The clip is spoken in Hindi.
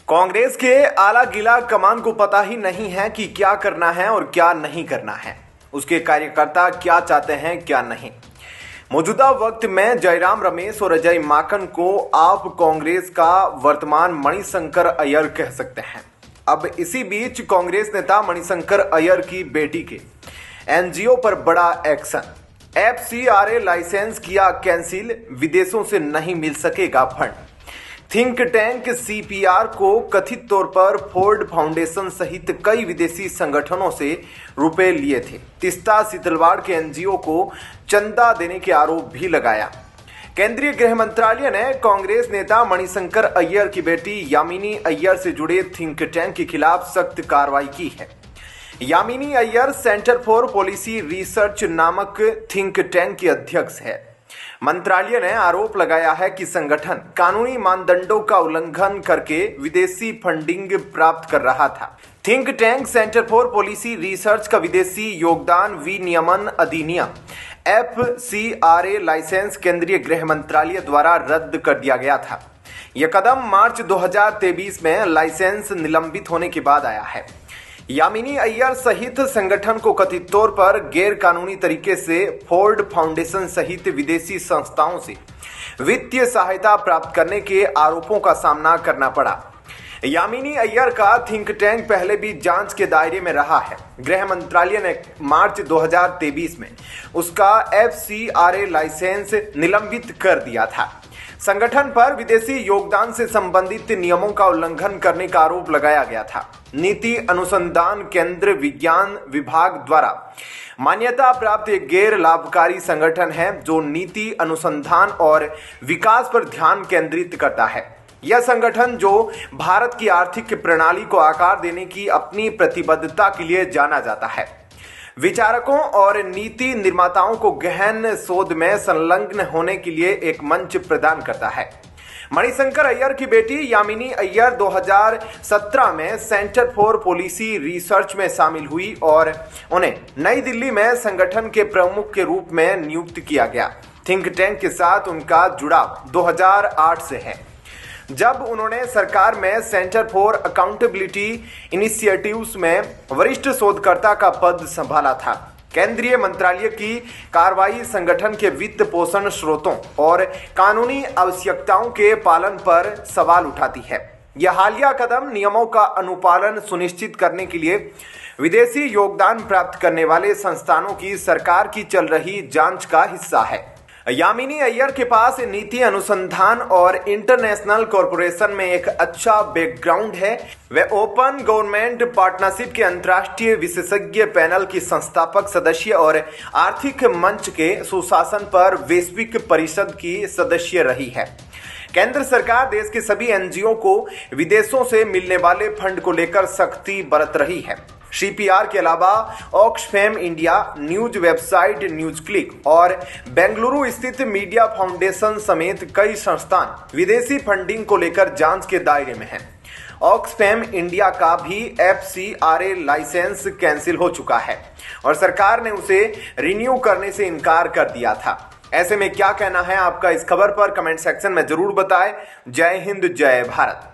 कांग्रेस के आला गिला कमान को पता ही नहीं है कि क्या करना है और क्या नहीं करना है। उसके कार्यकर्ता क्या चाहते हैं क्या नहीं। मौजूदा वक्त में जयराम रमेश और अजय माकन को आप कांग्रेस का वर्तमान मणिशंकर अय्यर कह सकते हैं। अब इसी बीच कांग्रेस नेता मणिशंकर अय्यर की बेटी के एनजीओ पर बड़ा एक्शन। एफसीआरए लाइसेंस किया कैंसिल, विदेशों से नहीं मिल सकेगा फंड। थिंक टैंक सीपीआर को कथित तौर पर फोर्ड फाउंडेशन सहित कई विदेशी संगठनों से रुपए लिए थे। तीस्ता सीतलवाड़ के एनजीओ को चंदा देने के आरोप भी लगाया। केंद्रीय गृह मंत्रालय ने कांग्रेस नेता मणिशंकर अय्यर की बेटी यामिनी अय्यर से जुड़े थिंक टैंक के खिलाफ सख्त कार्रवाई की है। Yamini Iyer centre for policy research नामक थिंक टैंक की अध्यक्ष है। मंत्रालय ने आरोप लगाया है कि संगठन कानूनी मानदंडों का उल्लंघन करके विदेशी फंडिंग प्राप्त कर रहा था। Think tank centre for policy research का विदेशी योगदान विनियमन अधिनियम एफसीआरए लाइसेंस केंद्रीय गृह मंत्रालय द्वारा रद्द कर दिया गया था। यह कदम मार्च 2023 में लाइसेंस निलंबित होने के बाद आया है। यामिनी अय्यर सहित संगठन को कथित तौर पर गैर कानूनी तरीके से फोर्ड फाउंडेशन सहित विदेशी संस्थाओं से वित्तीय सहायता प्राप्त करने के आरोपों का सामना करना पड़ा। यामिनी अय्यर का थिंक टैंक पहले भी जांच के दायरे में रहा है। गृह मंत्रालय ने मार्च 2023 में उसका एफसीआरए लाइसेंस निलंबित कर दिया था। संगठन पर विदेशी योगदान से संबंधित नियमों का उल्लंघन करने का आरोप लगाया गया था। नीति अनुसंधान केंद्र विज्ञान विभाग द्वारा मान्यता प्राप्त एक गैर लाभकारी संगठन है जो नीति अनुसंधान और विकास पर ध्यान केंद्रित करता है। यह संगठन जो भारत की आर्थिक प्रणाली को आकार देने की अपनी प्रतिबद्धता के लिए जाना जाता है, विचारकों और नीति निर्माताओं को गहन शोध में संलग्न होने के लिए एक मंच प्रदान करता है। मणिशंकर अय्यर की बेटी यामिनी अय्यर 2017 में सेंटर फॉर पॉलिसी रिसर्च में शामिल हुई और उन्हें नई दिल्ली में संगठन के प्रमुख के रूप में नियुक्त किया गया। थिंक टैंक के साथ उनका जुड़ाव 2008 से है, जब उन्होंने सरकार में सेंटर फॉर अकाउंटेबिलिटी इनिशिएटिव्स में वरिष्ठ शोधकर्ता का पद संभाला था। केंद्रीय मंत्रालय की कार्रवाई संगठन के वित्त पोषण स्रोतों और कानूनी आवश्यकताओं के पालन पर सवाल उठाती है। यह हालिया कदम नियमों का अनुपालन सुनिश्चित करने के लिए विदेशी योगदान प्राप्त करने वाले संस्थानों की सरकार की चल रही जांच का हिस्सा है। यामिनी अय्यर के पास नीति अनुसंधान और इंटरनेशनल कॉरपोरेशन में एक अच्छा बैकग्राउंड है। वे ओपन गवर्नमेंट पार्टनरशिप के अंतर्राष्ट्रीय विशेषज्ञ पैनल की संस्थापक सदस्य और आर्थिक मंच के सुशासन पर वैश्विक परिषद की सदस्य रही है। केंद्र सरकार देश के सभी एनजीओ को विदेशों से मिलने वाले फंड को लेकर सख्ती बरत रही है। सीपीआर के अलावा Oxfam India, news website news click और बेंगलुरु स्थित मीडिया फाउंडेशन समेत कई संस्थान विदेशी फंडिंग को लेकर जांच के दायरे में हैं। ऑक्सफैम इंडिया का भी एफसीआरए लाइसेंस कैंसिल हो चुका है और सरकार ने उसे रिन्यू करने से इनकार कर दिया था। ऐसे में क्या कहना है आपका इस खबर पर कमेंट सेक्शन में जरूर बताएं। जय हिंद, जय भारत।